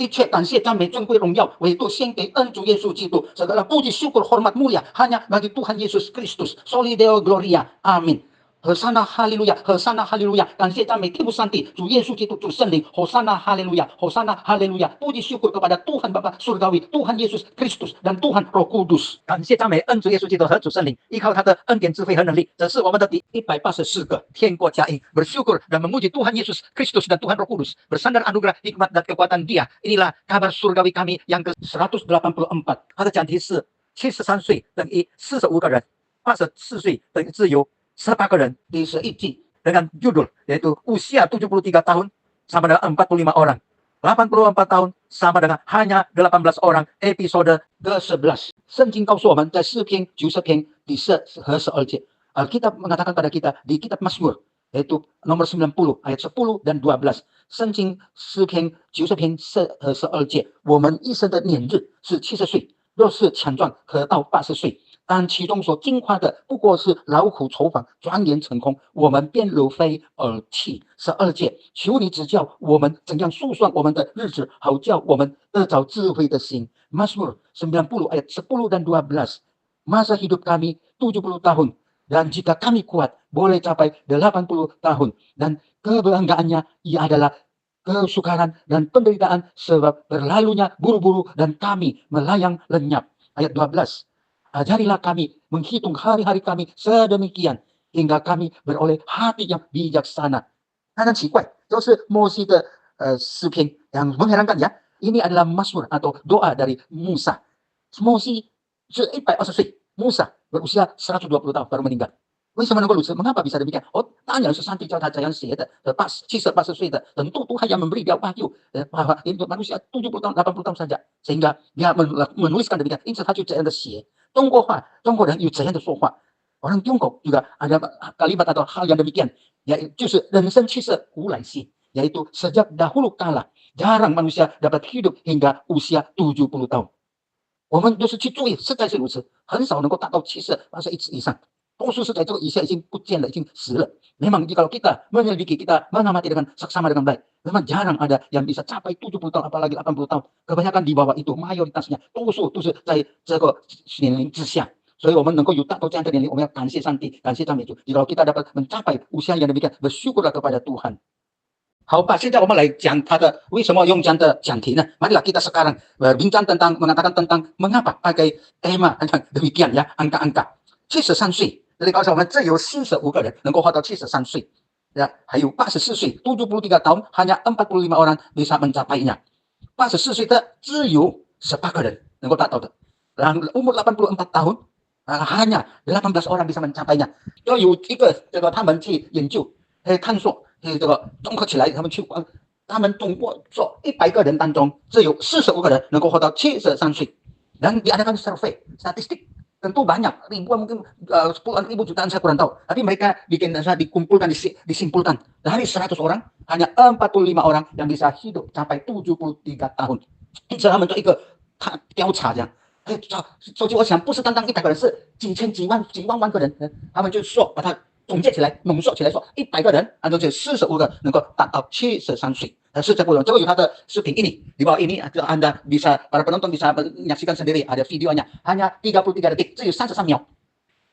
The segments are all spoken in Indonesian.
一切感谢赞美尊贵荣耀唯独献给恩主耶稣基督。Segala puji syukur hormat mulia hanya bagi Tuhan Yesus Kristus. Soli Deo Gloria. Amin. 和撒那哈利路亚，和撒那哈利路亚，感谢赞美天父上帝，主耶稣基督，主圣灵，和撒那哈利路亚，和撒那哈利路亚，puji syukur kepada Tuhan Bapa Surgawi, Tuhan Yesus Kristus dan Tuhan Roh Kudus。感谢赞美恩主耶稣基督和主圣灵，依靠他的恩典、智慧和能力，这是我们的第184个天国佳音。Bersyukur dan memuji Tuhan Yesus Kristus dan Tuhan Roh Kudus, bersandar anugerah hikmat dan kekuatan Dia. Inilah kabar surgawi kami yang ke-184。它的讲题是73岁等于45个人，84岁等于自由18个人di seiji dengan judul yaitu usia 73 tahun sama dengan 45 orang, 84 tahun sama dengan hanya 18 orang. Episode ke-11. 圣经告诉我们在诗篇90篇第10和12节。Alkitab mengatakan pada kita di kitab Mazmur yaitu nomor 90 ayat 10 dan 12。圣经诗篇90篇10和12节，我们一生的年日是70岁，若是强壮可到80岁。但其中所惊夸的不过是劳苦愁烦，转眼成空，我们便如飞而去。12节，求你指教我们怎样数算我们的日子，好叫我们得着智慧的心。Mazmur 90 ayat 10 dan 12. Masa hidup kami 70 tahun, dan jika kami kuat boleh capai 80 tahun, dan kebanggaannya ia adalah kesukaran dan penderitaan sebab berlalunya buru-buru dan kami melayang lenyap. Ayat 12. Ajarilah kami menghitung hari-hari kami sedemikian hingga kami beroleh hati yang bijaksana. 当然奇怪，都是摩西的诗篇yang mengherankan ya. Ini adalah Mazmur atau doa dari Musa. Mosi 是120岁， Musa berusia 120 tahun baru meninggal。为什么能够如此？ Mengapa bisa demikian? Oh, 当然是上帝教他这样写的。70-80 岁的tentu Tuhan yang memberi dia wahyu bahwa ini manusia 70 tahun 80 tahun saja, sehingga dia menuliskan demikian. 因此他就这样的写。中国话，中国人有这样的说话。Orang Tiongkok juga ada kalimat atau hal yang demikian, yaitu 就是人生气色古来稀， yaitu sejak dahulu kala jarang manusia dapat hidup hingga usia 70 tahun。 我们就是去注意，实在是如此，很少能够达到71以上，多数是在这个以下已经不见了，已经死了。 Memang kalau kita menyelidiki, kita mengamati dengan saksama dengan baik, memang jarang ada yang bisa capai 70 tahun apalagi 80 tahun. Kebanyakan di bawah itu, mayoritasnya 多数都是在这个年龄之下。 所以我们能够有达到这样的年龄，我们要感谢上帝，感谢赞美主。 Jika kita dapat mencapai usia yang demikian, bersyukurlah kepada Tuhan。 好吧，现在我们来讲他的为什么用这样的讲题呢？ Marilah kita sekarang berbincang tentang mengatakan tentang mengapa pakai tema demikian ya, angka-angka。 73岁， 这里告诉我们这有45个人能够活到73岁ya, 还有84岁 73 tahun hanya 45 orang bisa mencapainya。 84岁的只有18个人能够达到的， 然后umur 84 tahun hanya 18 orang bisa mencapainya。 要有一个这个他们去研究探索， 这个综合起来，他们通过做100个人当中，只有45个人能够活到73岁。 Dan diadakan survei statistik, tentu banyak ribuan, mungkin puluhan ribu jutaan saya kurang tahu. Tapi mereka bikin dikumpulkan, disimpulkan dari 100 orang hanya 45 orang yang bisa hidup sampai 73 tahun。 因此他们做一个调查这样。 所以我想不是单单100个人，是几千几万个人，他们就说把它总结起来，浓缩起来说100个人，按照这45个能够达到73岁。 是这个有他的视频ini di bawah ini Anda bisa, para penonton bisa menyaksikan sendiri, ada videonya hanya 33 detik， 只有33秒。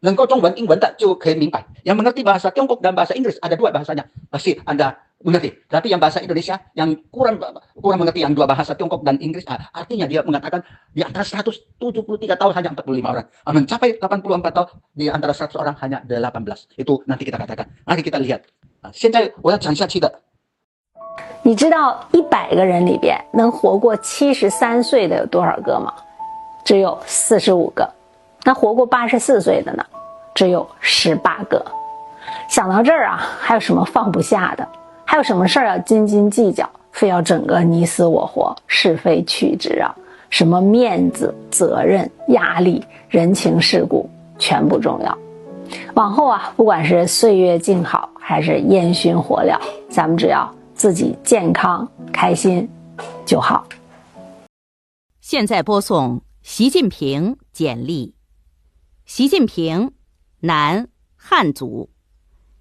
能够中文、英文的就可以明白。 Yang mengerti bahasa Tiongkok dan bahasa Inggris ada dua bahasanya, pasti Anda mengerti. Tapi yang bahasa Indonesia yang kurang mengerti yang dua bahasa Tiongkok dan Inggris, artinya dia mengatakan di antara 173 tahun hanya 45 orang, mencapai 84 tahun di antara 100 orang hanya 18。 Itu nanti kita katakan, nanti kita lihat。 现在我要讲下去的。 你知道100个人里边能活过73岁的有多少个吗？只有45个。那活过84岁的呢？只有18个。想到这儿啊，还有什么放不下的？还有什么事儿要斤斤计较，非要整个你死我活、是非曲直啊？什么面子、责任、压力、人情世故，全不重要。往后啊，不管是岁月静好，还是烟熏火燎，咱们只要自己健康开心就好。现在播送习近平简历。习近平，男，汉族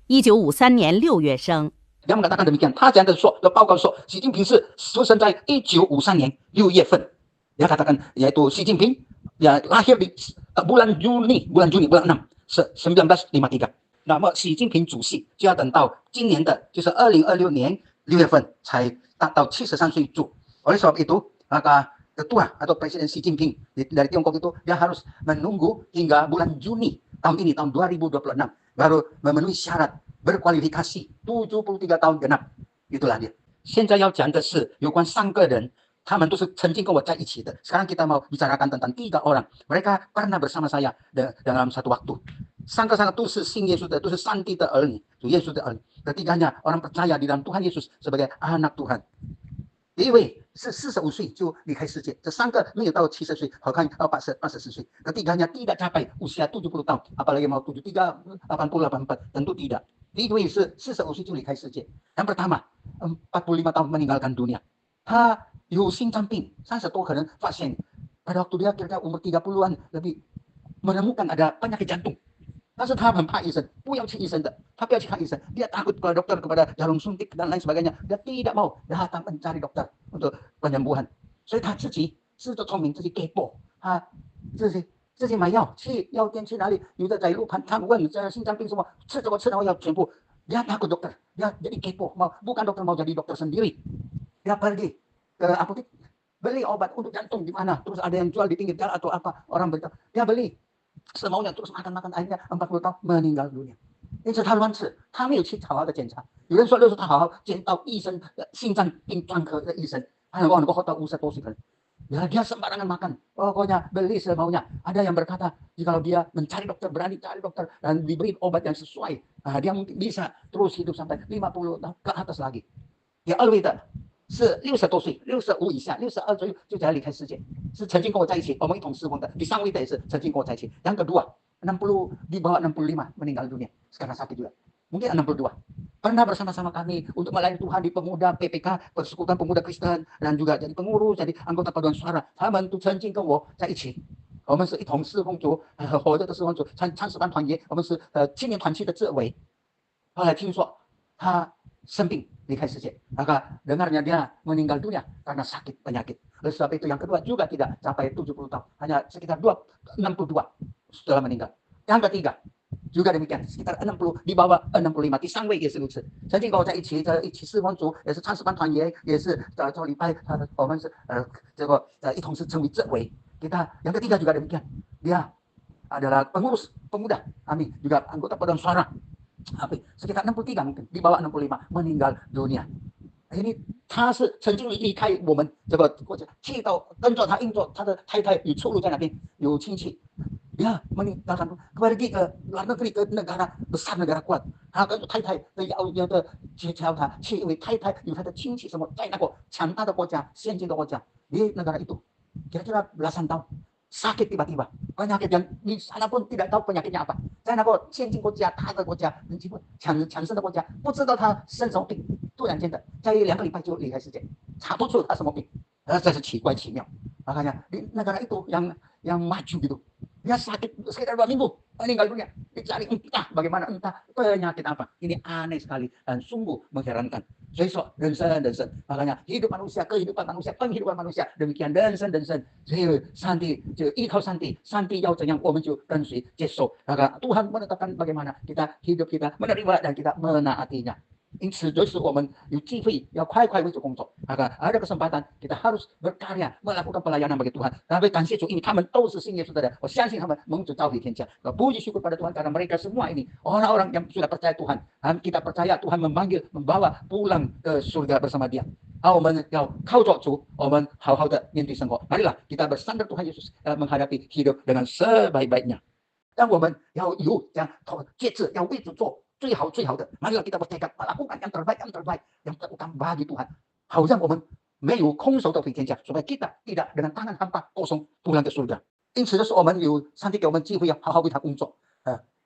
，1953年6月生。他们mengatakan demikian， 他讲的说的报告说，习近平是出生在1953年6月份。Dia katakan yaitu Xi Jinping ya lahir di bulan Juni bulan 6是1953。那么习近平主席就要等到今年的就是2026年6月份才达到73岁主。Oleh sebab itu maka ketua atau Presiden Xi Jinping dari Tiongkok itu dia harus menunggu hingga bulan Juni tahun ini tahun 2026 baru memenuhi syarat berkualifikasi 73 tahun genap. Itulah dia. 现在要讲的是有关3个人，他们都是曾经跟我在一起的。Sekarang kita mau bicarakan tentang 3 orang. Mereka pernah bersama saya dalam satu waktu. 3个都是信耶稣的，都是上帝的儿女，主耶稣的儿女。Ketiganya orang percaya di dalam Tuhan Yesus sebagai anak Tuhan。第一位是45岁就离开世界，这3个没有到70岁，好看到84岁。Ketiganya tidak capai usia 70 tahun, apalagi mau 73, 80, 84, tentu tidak. 第一位是45岁就离开世界。Yang pertama 45 tahun meninggalkan dunia. 他有心脏病，30多可能发现pada waktu dia kira-kira umur 30-an lebih menemukan ada penyakit jantung。但是他很怕医生，不要去医生的，他不要去看医生，dia takut kepada dokter, kepada jarum suntik dan lain sebagainya, dia tidak mau datang mencari dokter untuk penyembuhan， 所以他自己自作聪明，自己kepo， 他自己买药，去药店去哪里，有的在路旁他问心脏病什么，吃什么吃什么药全部dia takut dokter， dia jadi kepo， mau bukan dokter mau jadi dokter sendiri， dia pergi ke apotek beli obat untuk jantung di mana, terus ada yang jual di pinggir jalan atau apa, orang beritahu dia beli semaunya terus makan akhirnya 40 tahun meninggal dunia。因此他乱吃，他没有去好好的检查。有人说就是他好好见到医生，心脏病专科的医生，他能够到50多岁可能。Ya, dia sembarangan makan, pokoknya beli semaunya. Ada yang berkata, jika dia mencari dokter, berani cari dokter dan diberi obat yang sesuai, dia mungkin bisa terus hidup sampai 50 tahun ke atas lagi。第二位的是60多岁，65以下，62左右就才离开世界，是曾经跟我在一起，我们一同侍奉的。第3位的也是曾经跟我在一起。Yang kedua 60 di bawah 65 meninggal dunia, sekarang sakit juga. Mungkin 62. Pernah bersama-sama kami untuk melayani Tuhan di pemuda PPK, Persekutuan Pemuda Kristen, dan juga jadi pengurus, jadi anggota paduan suara. 他们都曾经跟我在一起，我们是一同侍奉主，活着的侍奉主，参使班团员，我们是青年团契的志伟。后来听说他生病离开世界，maka dengarnya dia meninggal dunia karena sakit penyakit. Oleh sebab itu yang kedua juga tidak sampai 70 tahun, hanya sekitar 62 setelah meninggal. Yang ketiga juga demikian, sekitar 60 di bawah 65。第3位也是如此，曾经跟我在一起侍奉主，也是参使班团员，也是做礼拜，我们是一同是成为志伟。Kita yang ketiga juga demikian, dia adalah pengurus pemuda, amin, juga anggota paduan suara. Sekitar 63 mungkin, di bawah 65 meninggal dunia。ini 他是曾经离开我们这个国家，去到跟着他应着他的太太有出路在那边，有亲戚。dia meninggalkan pergi ke luar negeri, ke negara besar, negara kuat。他跟着太太要的去教他，去因为太太有他的亲戚什么在那个强大的国家、先进的国家di negara itu kira-kira belasan tahun sakit tiba-tiba penyakit yang di sana pun tidak tahu penyakitnya apa， 在那个先进国家、大的国家、强盛的国家，不知道他生什么病，突然间的在2个礼拜就离开世界，查不出他什么病，真是奇怪奇妙。makanya di negara itu yang maju gitu, dia sakit sekitar 2 minggu meninggal dunia, dicari entah bagaimana, entah penyakit apa. Ini aneh sekali dan sungguh mengherankan。所以说人生makanya hidup manusia, kehidupan manusia, penghidupan manusia demikian， 人生只有上帝，就依靠上帝，上帝要怎样我们就跟随接受。maka Tuhan menetapkan bagaimana kita hidup, kita menerima dan kita menaatinya。因此就是我们有机会要快为主工作，maka ada kesempatan kita harus berkarya melakukan pelayanan bagi Tuhan。tapi 感谢主，因为他们都是信耶稣的人，我相信他们蒙主召回天家。puji syukur pada Tuhan karena mereka semua ini orang-orang yang sudah percaya Tuhan， kita percaya Tuhan memanggil membawa pulang ke surga bersama Dia。我们要靠着主，我们好好的面对生活。marilah kita bersandar Tuhan Yesus menghadapi hidup dengan sebaik-baiknya。但我们要有这样节制，要为主做最好的。marilah kita bertekad melakukan yang terbaik yang terutama bagi Tuhan， 好让我们没有空手的回天家，supaya kita tidak dengan tangan hampa kosong pulang ke surga。因此就是我们有上帝给我们机会要好好为他工作。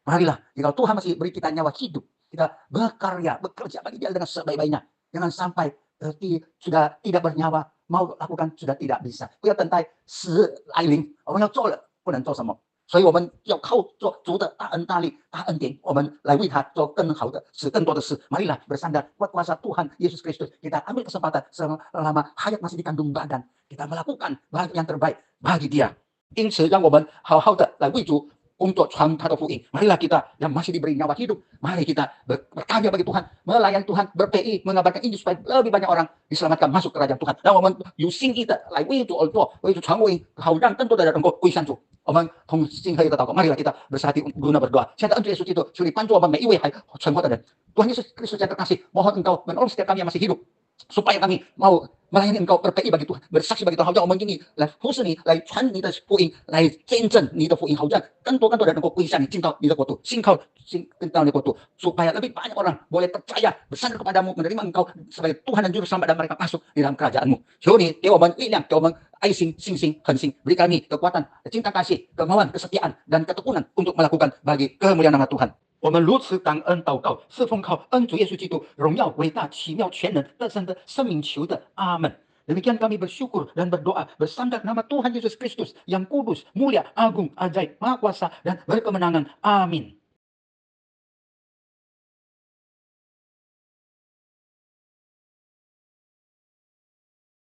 marilah jika Tuhan masih beri kita nyawa hidup， kita bekerja bagi Dia dengan sebaik-baiknya。Jangan sampai sudah tidak bernyawa, mau lakukan sudah tidak bisa。不要等待死来临，我们要做了，不能做什么。所以我们要靠做主的大恩大力、大恩典，我们来为他做更好的事、更多的事。Marilah bersandar kuat kuasa Tuhan Yesus Kristus. Kita ambil kesempatan selama hayat masih di kandung badan, kita melakukan yang terbaik bagi Dia. 因此，让我们好好的来为主工作，传他的福音。Marilah kita yang masih diberi nyawa hidup, mari kita berkarya bagi Tuhan, melayani Tuhan, berPI, mengabarkan Injil supaya lebih banyak orang diselamatkan masuk kerajaan Tuhan。让我们有心意的来为主而做，为主传福音，好让更多的人能够归向主。我们同心合一的祷告，marilah kita bersatu guna berdoa。现在恩主耶稣基督，求你帮助我们每一位还存活的人。Tuhan Yesus Kristus yang terkasih, mohon Engkau menolong setiap kami yang masih hidup, supaya kami mau melayani Engkau, berPI bagi Tuhan, bersaksi bagi Tuhan，好让我们愿意来服侍你，来传你的福音，来见证你的福音，好让更多的人能够归向你，进到你的国度，信到你的国度，supaya lebih banyak orang boleh percaya, bersandar kepadamu, menerima Engkau sebagai Tuhan dan Juru Selamat, dan mereka masuk di dalam kerajaan-Mu。求你给我们力量，给我们爱心、信心、恒心，beri kami kekuatan, cinta kasih, kemauan, kesetiaan dan ketekunan untuk melakukan bagi kemuliaan nama Tuhan。我们如此感恩祷告，是奉靠恩主耶稣基督荣耀、伟大、奇妙、全能、得胜的生命求的，阿门。Demikian kami bersyukur dan berdoa bersandar nama Tuhan Yesus Kristus yang kudus, mulia, agung, ajaib, maha kuasa dan berkemenangan. Amin.